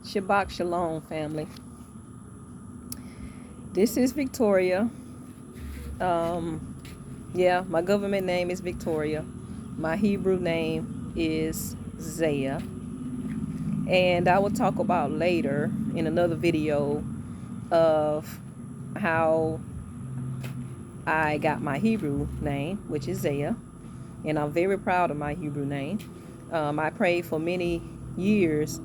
Shabbat Shalom, family. This is Victoria. Yeah, my government name is Victoria. My Hebrew name is Zaya. And I will talk about later in another video of how I got my Hebrew name, which is Zaya. And I'm very proud of my Hebrew name. I prayed for many years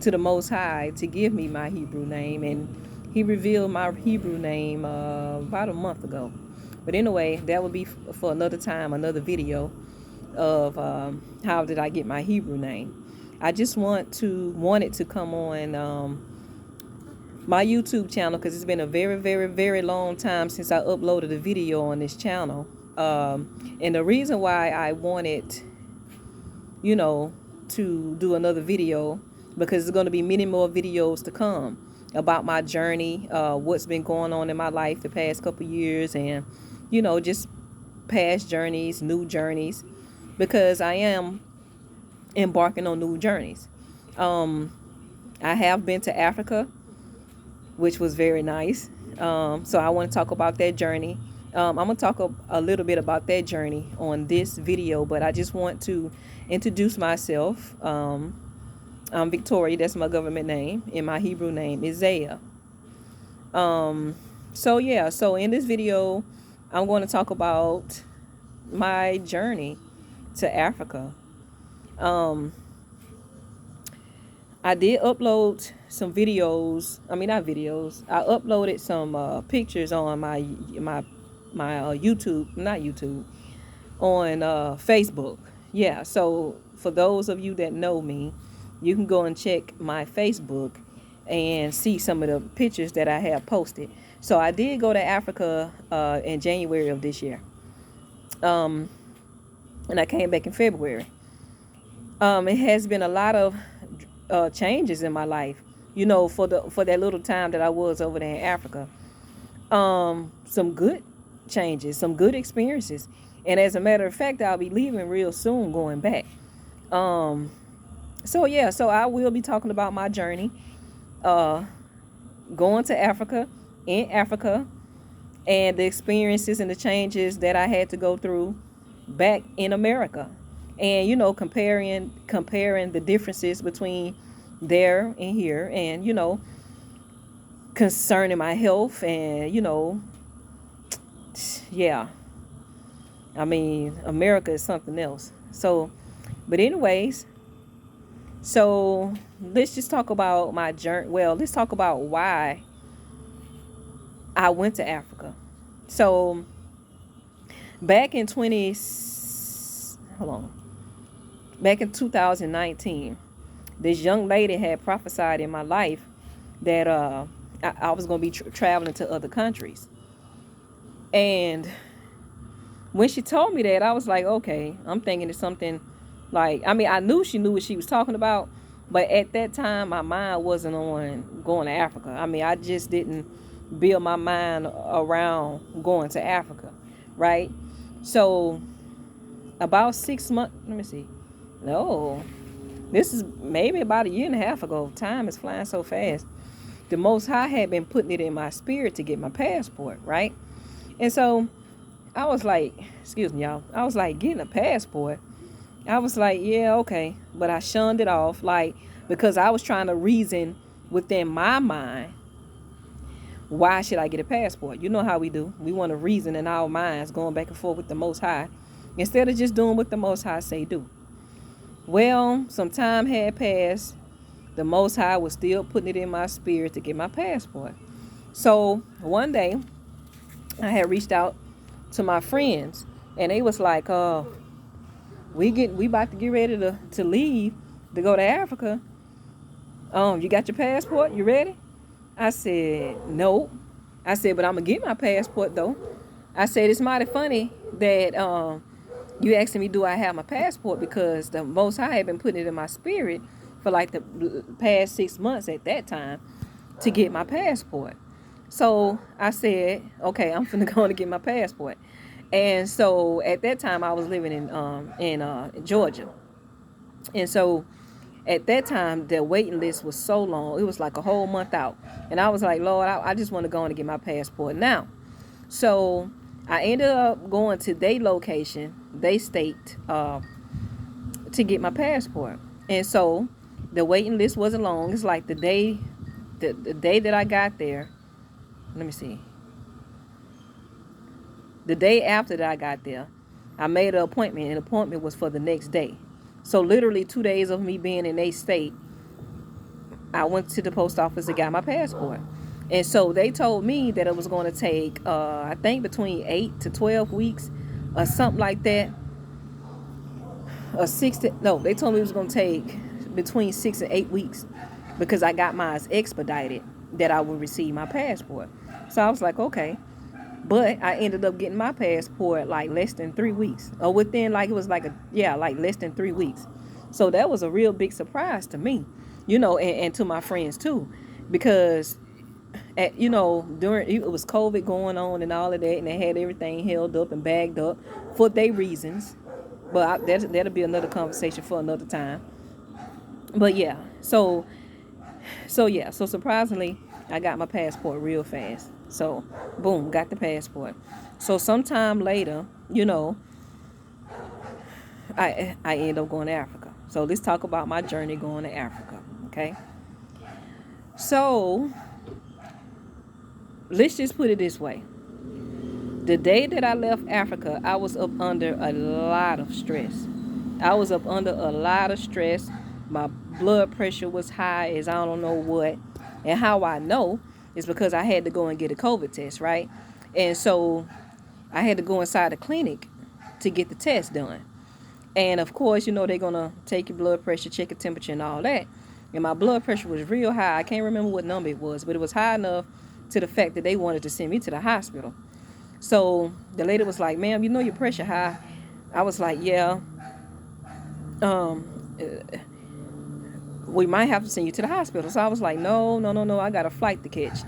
to the Most High to give me my Hebrew name, and He revealed my Hebrew name about a month ago. But anyway, that will be for another time, another video of how did I get my Hebrew name. I just wanted to come on my YouTube channel because it's been a very, very, very long time since I uploaded a video on this channel. And the reason why I wanted, to do another video, because there's going to be many more videos to come about my journey, what's been going on in my life the past couple years, and, just past journeys, new journeys, because I am embarking on new journeys. I have been to Africa, which was very nice. So I want to talk about that journey. I'm going to talk a little bit about that journey on this video, but I just want to introduce myself. I'm Victoria, that's my government name, and my Hebrew name is Zaya. So in this video, I'm going to talk about my journey to Africa. I did upload some videos. I mean, not videos. I uploaded some pictures on my YouTube, not YouTube, on Facebook. Yeah. So for those of you that know me, you can go and check my Facebook and see some of the pictures that I have posted. So I did go to Africa in January of this year, and I came back in February. It has been a lot of changes in my life, for that little time that I was over there in Africa. Some good changes, some good experiences, and as a matter of fact, I'll be leaving real soon, going back. So I will be talking about my journey, going to Africa, in Africa, and the experiences and the changes that I had to go through back in America. And, comparing the differences between there and here, and, concerning my health, and, yeah. I mean, America is something else. So, but anyways, so let's just talk about my journey. Well, let's talk about why I went to Africa. So, back in 2019, this young lady had prophesied in my life that I was going to be traveling to other countries. And when she told me that, I was like, okay, I'm thinking it's something like, I mean, I knew she knew what she was talking about, but at that time, my mind wasn't on going to Africa. I mean, I just didn't build my mind around going to Africa, right? So about 6 months, let me see. No, this is maybe about a year and a half ago. Time is flying so fast. The Most High had been putting it in my spirit to get my passport, right? And so I was like, excuse me, y'all. I was like, getting a passport. I was like, yeah, okay. But I shunned it off, like, because I was trying to reason within my mind, why should I get a passport? You know how we do. We want to reason in our minds, going back and forth with the Most High, instead of just doing what the Most High say do. Well, some time had passed. The Most High was still putting it in my spirit to get my passport. So one day, I had reached out to my friends, and they was like, we about to get ready to leave to go to Africa. You got your passport? You ready? I said, no. I said, but I'm gonna get my passport though. I said, it's mighty funny that you asking me, do I have my passport? Because the Most High had been putting it in my spirit for like the past 6 months at that time to get my passport. So I said, okay, I'm finna go to get my passport. And so at that time I was living in Georgia. And so At that time, the waiting list was so long. It was like a whole month out. And I was like, Lord, I just want to go on and get my passport now. So I ended up going to their location, they state, to get my passport. And so the waiting list wasn't long. It's like the day that I got there. Let me see. The day after that I got there, I made an appointment, and the appointment was for the next day. So literally 2 days of me being in a state, I went to the post office and got my passport. And so they told me that it was going to take, I think, between 8 to 12 weeks or something like that. Or they told me it was going to take between 6 and 8 weeks because I got mine expedited, that I would receive my passport. So I was like, okay. But I ended up getting my passport like less than 3 weeks, or within, like, it was like like less than 3 weeks. So that was a real big surprise to me, and to my friends too, because during, it was COVID going on and all of that, and they had everything held up and bagged up for their reasons. But that'll be another conversation for another time. But yeah, so surprisingly, I got my passport real fast. So boom, got the passport. So sometime later, I end up going to Africa. So let's talk about my journey going to Africa. Okay. So let's just put it this way. The day that I left Africa, I was up under a lot of stress. My blood pressure was high as I don't know what. And how I know is because I had to go and get a COVID test, right? And so I had to go inside the clinic to get the test done. And of course, they're going to take your blood pressure, check your temperature and all that. And my blood pressure was real high. I can't remember what number it was, but it was high enough to the fact that they wanted to send me to the hospital. So the lady was like, ma'am, your pressure high. I was like, yeah. We might have to send you to the hospital. So I was like, no, I got a flight to catch.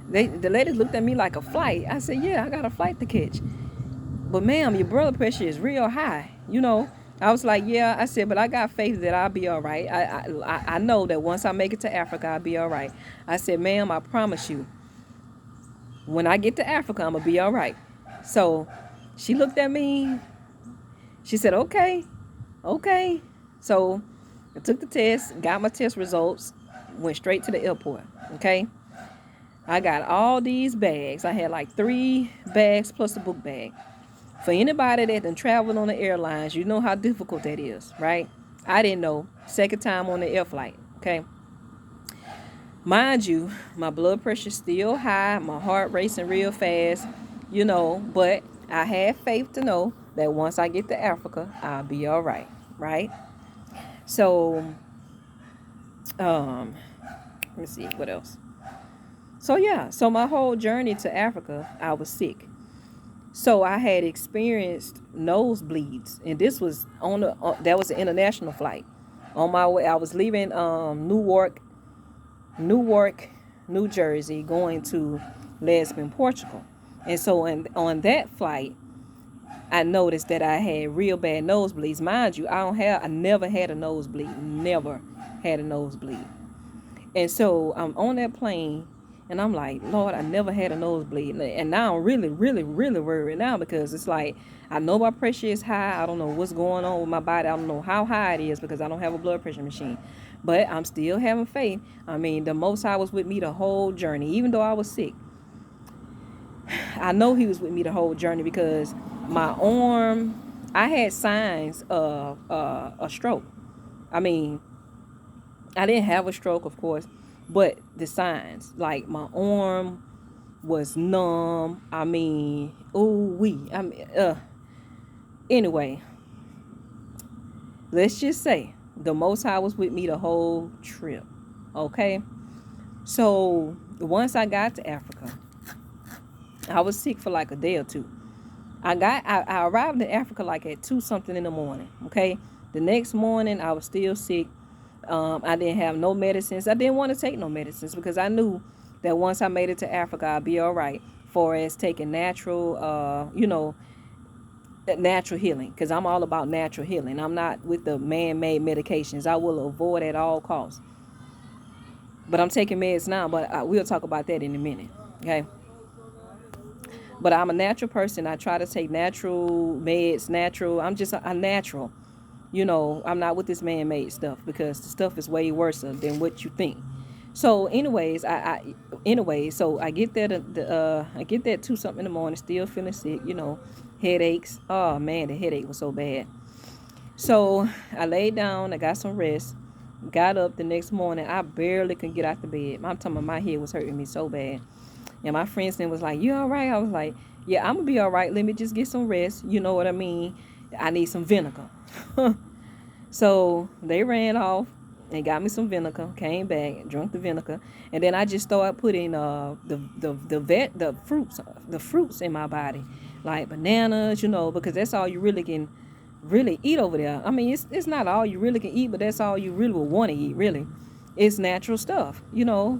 The lady looked at me like, a flight? I said, yeah, I got a flight to catch. But ma'am, your blood pressure is real high. I was like, yeah. I said, but I got faith that I'll be all right. I know that once I make it to Africa, I'll be all right. I said, ma'am, I promise you, when I get to Africa, I'm going to be all right. So she looked at me. She said, okay. So I took the test, got my test results, went straight to the airport. Okay. I got all these bags. I had like 3 bags plus a book bag. For anybody that done traveled on the airlines, you know how difficult that is, right? I didn't know. Second time on the air flight. Okay. Mind you, my blood pressure still high, my heart racing real fast, but I had faith to know that once I get to Africa, I'll be all right, right? So, let me see, what else? So my whole journey to Africa, I was sick. So I had experienced nosebleeds, and this was that was an international flight. On my way, I was leaving Newark, New Jersey, going to Lisbon, Portugal. And so on that flight, I noticed that I had real bad nosebleeds. Mind you, I never had a nosebleed. Never had a nosebleed. And so I'm on that plane, and I'm like, Lord, I never had a nosebleed. And now I'm really, really, really worried now, because it's like, I know my pressure is high. I don't know what's going on with my body. I don't know how high it is because I don't have a blood pressure machine. But I'm still having faith. I mean, the Most High was with me the whole journey, even though I was sick. I know he was with me the whole journey because my arm, I had signs of a stroke. I mean, I didn't have a stroke, of course, but the signs, like my arm was numb. I mean, anyway, let's just say the Most High was with me the whole trip. Okay. So once I got to Africa, I was sick for like a day or two. I arrived in Africa like at 2 something in the morning. Okay. The next morning I was still sick. I didn't have no medicines. I didn't want to take no medicines because I knew that once I made it to Africa, I'd be all right. For as taking natural, natural healing, because I'm all about natural healing. I'm not with the man-made medications. I will avoid at all costs. But I'm taking meds now, but we'll talk about that in a minute. Okay. But I'm a natural person. I try to take natural meds, natural. I'm just a natural. I'm not with this man-made stuff, because the stuff is way worse than what you think. So, anyways, so I get there I get there at 2 something in the morning, still feeling sick. Headaches. Oh man, the headache was so bad. So I laid down. I got some rest. Got up the next morning. I barely could get out the bed. I'm talking about my head was hurting me so bad. And my friends then was like, "You all right?" I was like, "Yeah, I'm gonna be all right. Let me just get some rest. You know what I mean? I need some vinegar." So they ran off and got me some vinegar. Came back, drank the vinegar, and then I just started putting the fruits in my body, like bananas. Because that's all you really can really eat over there. I mean, it's not all you really can eat, but that's all you really will want to eat. Really, it's natural stuff.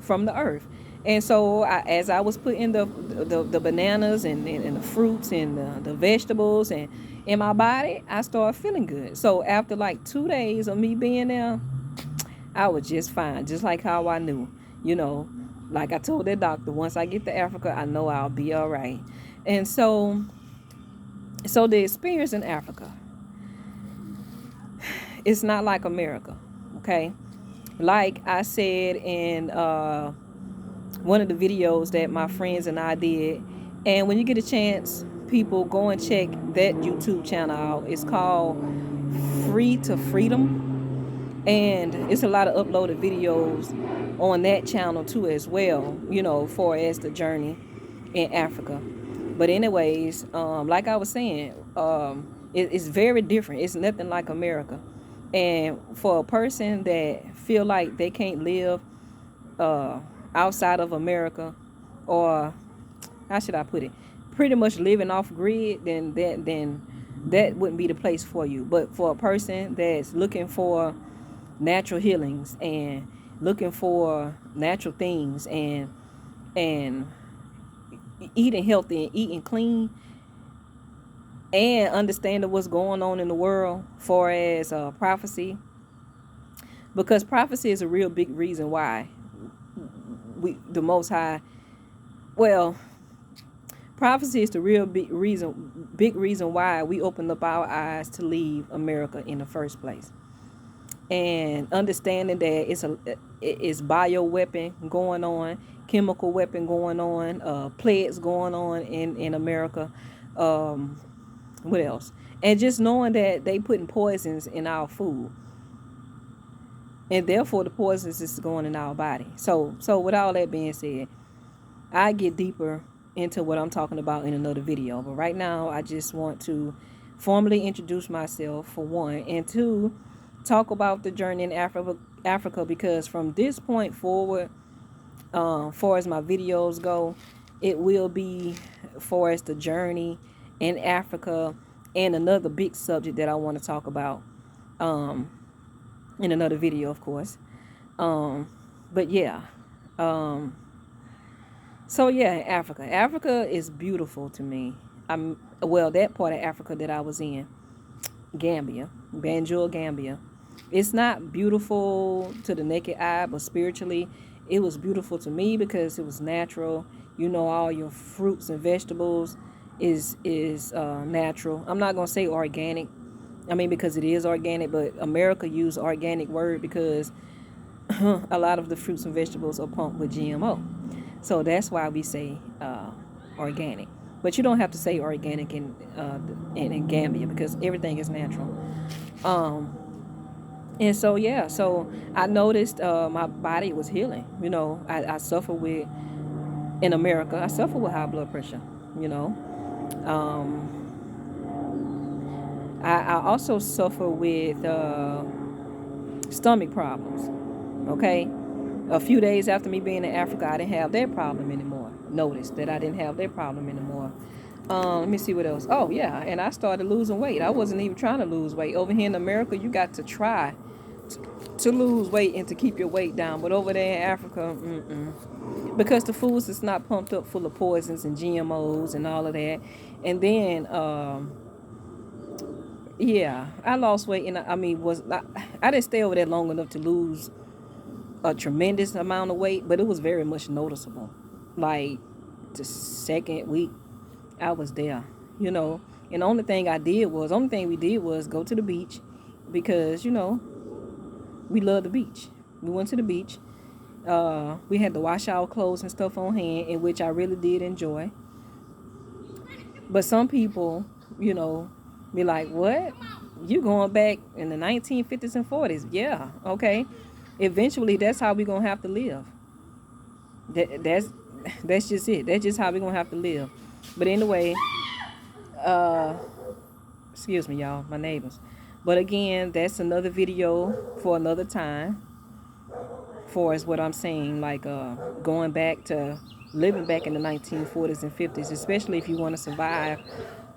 From the earth. And so as I was putting the bananas and the fruits and the vegetables and in my body, I started feeling good. So after like 2 days of me being there, I was just fine, just like how I knew. You know, like I told that doctor, once I get to Africa, I know I'll be all right. And so the experience in Africa, it's not like America, okay? Like I said in one of the videos that my friends and I did. And when you get a chance, people, go and check that YouTube channel out. It's called Free to Freedom. And it's a lot of uploaded videos on that channel too as well, for as the journey in Africa. But anyways, like I was saying, it's very different. It's nothing like America. And for a person that feel like they can't live uh, outside of America, or how should I put it, pretty much living off grid, then that wouldn't be the place for you. But for a person that's looking for natural healings and looking for natural things and eating healthy and eating clean and understanding what's going on in the world for as prophecy, because prophecy is a real big reason why the Most High, well, prophecy is the real big reason why we opened up our eyes to leave America in the first place. And understanding that it's bio weapon going on, chemical weapon going on, plagues going on in America. What else? And just knowing that they putting poisons in our food, and therefore the poisons is going in our body. So with all that being said, I get deeper into what I'm talking about in another video. But right now, I just want to formally introduce myself, for one, and two, talk about the journey in Africa, because from this point forward, far as my videos go, it will be for as the journey in Africa, and another big subject that I want to talk about in another video, of course. But yeah. So yeah, Africa is beautiful to me. That part of Africa that I was in, Gambia, Banjul, Gambia. It's not beautiful to the naked eye, but spiritually, it was beautiful to me because it was natural. All your fruits and vegetables is natural. I'm not gonna say organic. I mean, because it is organic, but America used organic word because a lot of the fruits and vegetables are pumped with GMO. So that's why we say organic. But you don't have to say organic in Gambia, because everything is natural. And so, yeah, so I noticed my body was healing. I suffer with, in America, I suffer with high blood pressure, Um, I also suffer with stomach problems, okay? A few days after me being in Africa, I didn't have that problem anymore. Notice that I didn't have that problem anymore. Let me see what else. Oh, yeah, and I started losing weight. I wasn't even trying to lose weight. Over here in America, you got to try to lose weight and to keep your weight down. But over there in Africa, because the foods is not pumped up full of poisons and GMOs and all of that. And then Yeah, I lost weight, and I mean, I didn't stay over there long enough to lose a tremendous amount of weight, but it was very much noticeable. Like the second week I was there, you know. And the only thing we did was go to the beach because, we love the beach. We went to the beach. We had to wash our clothes and stuff on hand, in which I really did enjoy. But some people, you know, be like, what? You going back in the 1950s and 40s? Yeah, okay. Eventually, that's how we going to have to live. That's just it. That's just how we going to have to live. But anyway, uh, excuse me, y'all, my neighbors. But again, that's another video for another time. For is what I'm saying, like going back to living back in the 1940s and 50s, especially if you want to survive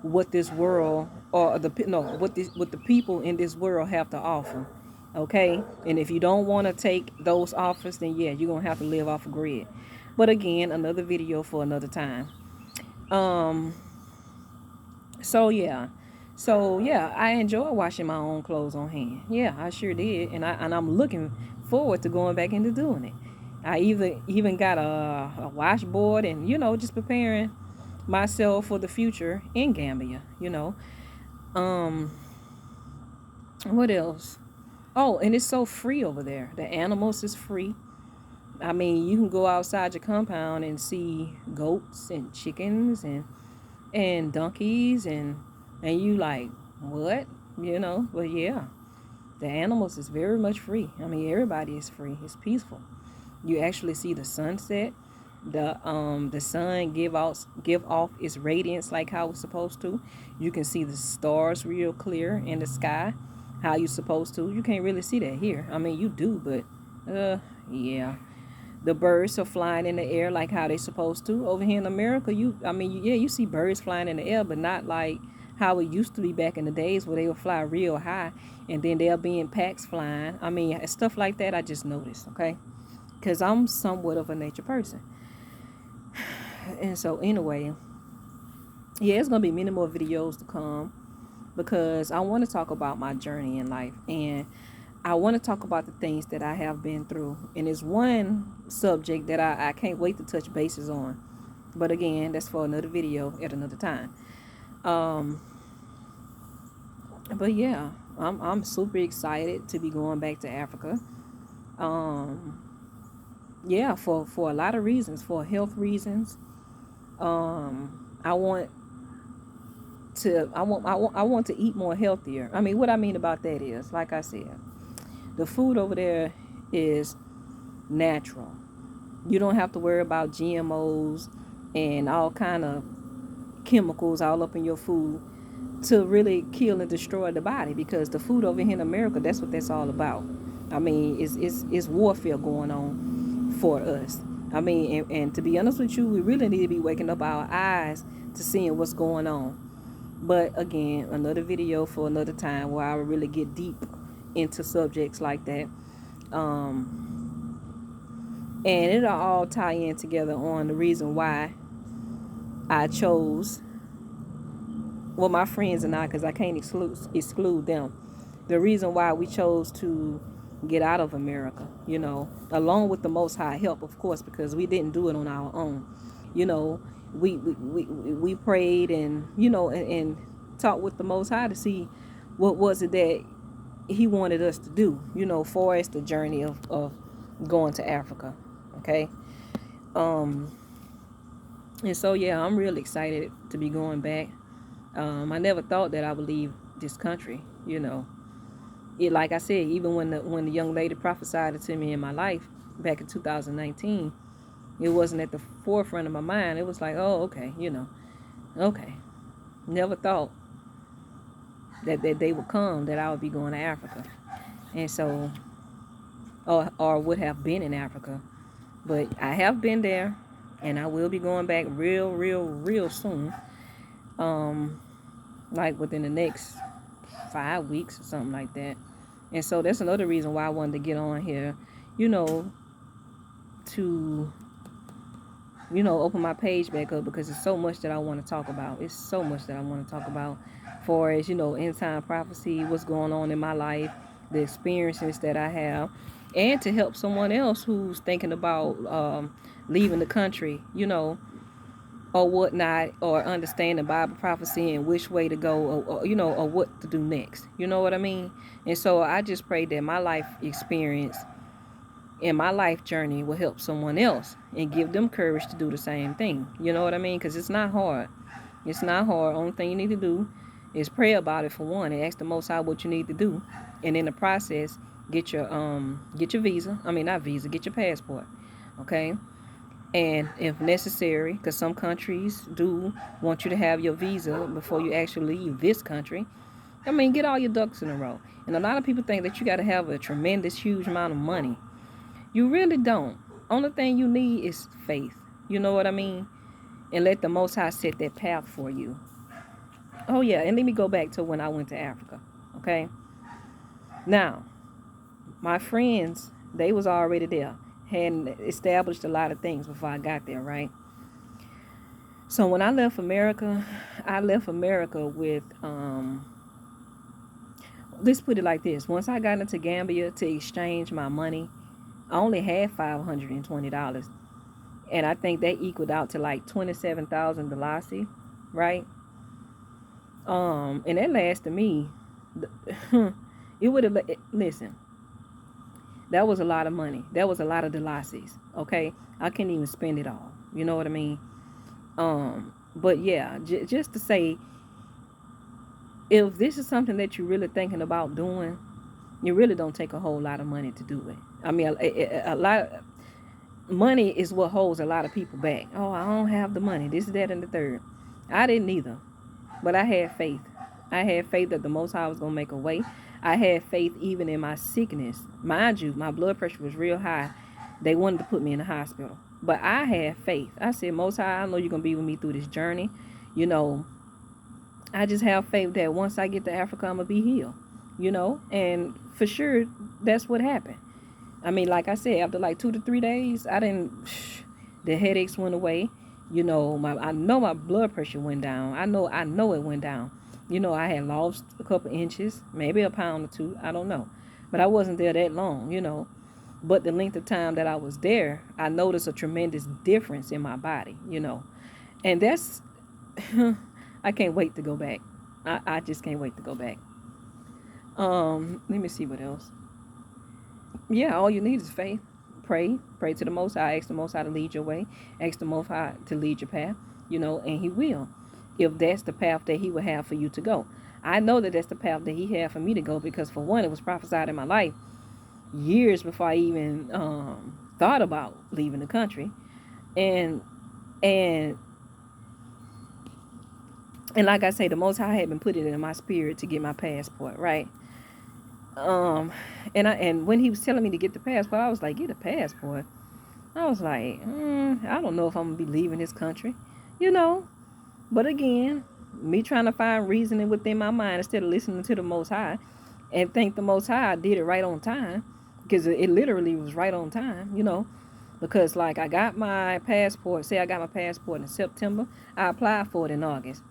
what this world or the no what the people in this world have to offer. Okay, and if you don't want to take those offers, then yeah, you're gonna have to live off a grid. But again, another video for another time. Um, so yeah, I enjoy washing my own clothes on hand. Yeah, I sure did, and I'm looking forward to going back into doing it. I even got a washboard, and just preparing myself for the future in Gambia. Um, what else? Oh, and it's so free over there. The animals is free. I mean, you can go outside your compound and see goats and chickens and donkeys and you like what but yeah, the animals is very much free. I mean, everybody is free. It's peaceful. You actually see the sunset. The sun give off its radiance like how it's supposed to. You can see the stars real clear in the sky how you supposed to. You can't really see that here. I mean, you do, but yeah, the birds are flying in the air like how they supposed to. Over here in America, you see birds flying in the air, but not like how it used to be back in the days where they would fly real high and then they'll be in packs flying. I mean, stuff like that I just noticed, okay? Because I'm somewhat of a nature person. And so anyway, yeah, it's going to be many more videos to come because I want to talk about my journey in life, and I want to talk about the things that I have been through. And it's one subject that I can't wait to touch bases on. But again, that's for another video at another time. Um, but yeah, I'm super excited to be going back to Africa. Um, yeah, for a lot of reasons, for health reasons. I want I want to eat more healthier. I mean, what I mean about that is, like I said, the food over there is natural. You don't have to worry about GMOs and all kind of chemicals all up in your food to really kill and destroy the body, because the food over here in America, that's what that's all about. I mean, it's warfare going on for us. I mean, and to be honest with you, we really need to be waking up our eyes to seeing what's going on. But again, another video for another time where I will really get deep into subjects like that. And it'll all tie in together on the reason why I chose, well, my friends and I, because I can't exclude them. The reason why we chose to get out of America, along with the Most High help, of course, because we didn't do it on our own. You know, we prayed and talked with the Most High to see what was it that He wanted us to do, for us the journey of going to Africa. Okay. And so yeah, I'm really excited to be going back. I never thought that I would leave this country. Like I said, even when the young lady prophesied it to me in my life back in 2019, it wasn't at the forefront of my mind. It was like, oh, okay. Never thought that they would come, that I would be going to Africa. And so, or would have been in Africa. But I have been there, and I will be going back real, real, real soon. Like within the next 5 weeks or something like that. And so that's another reason why I wanted to get on here, to open my page back up, because it's so much that I want to talk about. It's so much that I want to talk about far as, end time prophecy, what's going on in my life, the experiences that I have, and to help someone else who's thinking about leaving the country, or whatnot, or understand the Bible prophecy and which way to go, or what to do next. You know what I mean? And so I just pray that my life experience and my life journey will help someone else and give them courage to do the same thing. You know what I mean? Because it's not hard. It's not hard. Only thing you need to do is pray about it, for one, and ask the Most High what you need to do, and in the process, get your visa. I mean, not visa. Get your passport. Okay. And if necessary, because some countries do want you to have your visa before you actually leave this country. I mean, get all your ducks in a row. And a lot of people think that you got to have a tremendous, huge amount of money. You really don't. Only thing you need is faith. You know what I mean? And let the Most High set that path for you. Oh, yeah. And let me go back to when I went to Africa. Okay? Now, my friends, they was already there. Had established a lot of things before I got there, right? So when I left America with, let's put it like this. Once I got into Gambia to exchange my money, I only had $520. And I think that equaled out to like 27,000 Dalasi, right? And that lasted me. It would have, listen, that was a lot of money. That was a lot of Dalasis, okay? I can't even spend it all. You know what I mean? But yeah, just to say, if this is something that you're really thinking about doing, you really don't take a whole lot of money to do it. I mean, a lot of money is what holds a lot of people back. Oh, I don't have the money. This, that, and the third. I didn't either. But I had faith. I had faith that the Most High was going to make a way. I had faith even in my sickness. Mind you, my blood pressure was real high. They wanted to put me in the hospital. But I had faith. I said, Most High, I know you're going to be with me through this journey. I just have faith that once I get to Africa, I'm going to be healed. And for sure, that's what happened. I mean, like I said, after like 2 to 3 days, the headaches went away. I know my blood pressure went down. I know it went down. I had lost a couple inches, maybe a pound or two. I don't know. But I wasn't there that long, But the length of time that I was there, I noticed a tremendous difference in my body, And that's, I can't wait to go back. I just can't wait to go back. Let me see what else. Yeah, all you need is faith. Pray to the Most High. Ask the Most High to lead your way. Ask the Most High to lead your path, and He will, if that's the path that He would have for you to go. I know that that's the path that He had for me to go, because for one, it was prophesied in my life years before I even thought about leaving the country, and like I say, the Most High had been putting it in my spirit to get my passport, right? And when he was telling me to get the passport, I was like, get a passport. I was like, I don't know if I'm gonna be leaving this country, But again, me trying to find reasoning within my mind instead of listening to the Most High, and thank the Most High I did it right on time, because it literally was right on time, Because like I got my passport. Say I got my passport in September. I applied for it in August.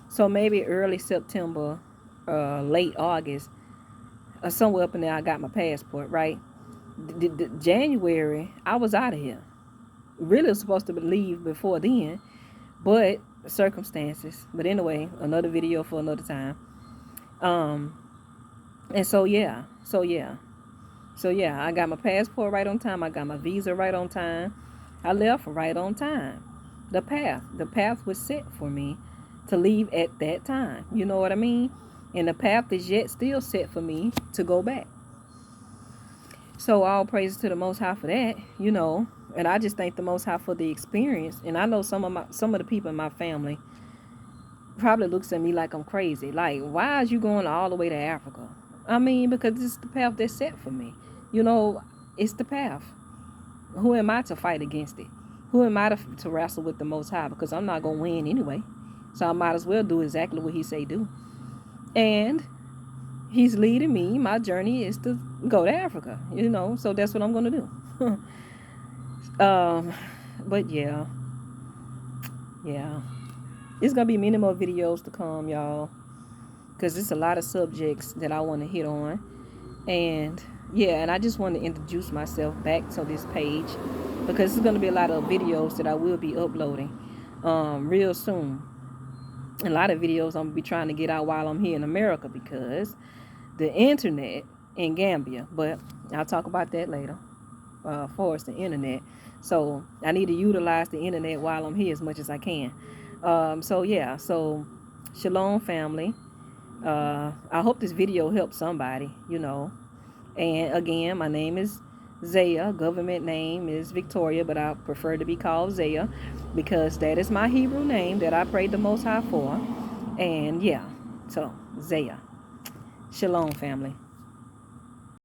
So maybe early September, late August, or somewhere up in there, I got my passport, right? January, I was out of here. Really was supposed to leave before then, but circumstances. But anyway, another video for another time. And so yeah, I got my passport right on time. I got my visa right on time. I left right on time. The path was set for me to leave at that time. You know what I mean? And the path is yet still set for me to go back. So all praises to the Most High for that, And I just thank the Most High for the experience. And I know some of the people in my family probably looks at me like I'm crazy. Like, why is you going all the way to Africa? I mean, because this is the path that's set for me. It's the path. Who am I to fight against it? Who am I to wrestle with the Most High? Because I'm not going to win anyway. So I might as well do exactly what He say do. And He's leading me. My journey is to go to Africa, So that's what I'm going to do. But yeah. It's going to be many more videos to come, y'all. because there's a lot of subjects that I want to hit on. And yeah, and I just want to introduce myself back to this page, because there's going to be a lot of videos that I will be uploading real soon. A lot of videos I'm going to be trying to get out while I'm here in America, because the internet in Gambia. But I'll talk about that later. For us, the internet. So I need to utilize the internet while I'm here as much as I can. So yeah, so shalom, family. I hope this video helps somebody, And again, my name is Zaya. Government name is Victoria, but I prefer to be called Zaya, because that is my Hebrew name that I prayed the Most High for. And yeah, so Zaya. Shalom, family.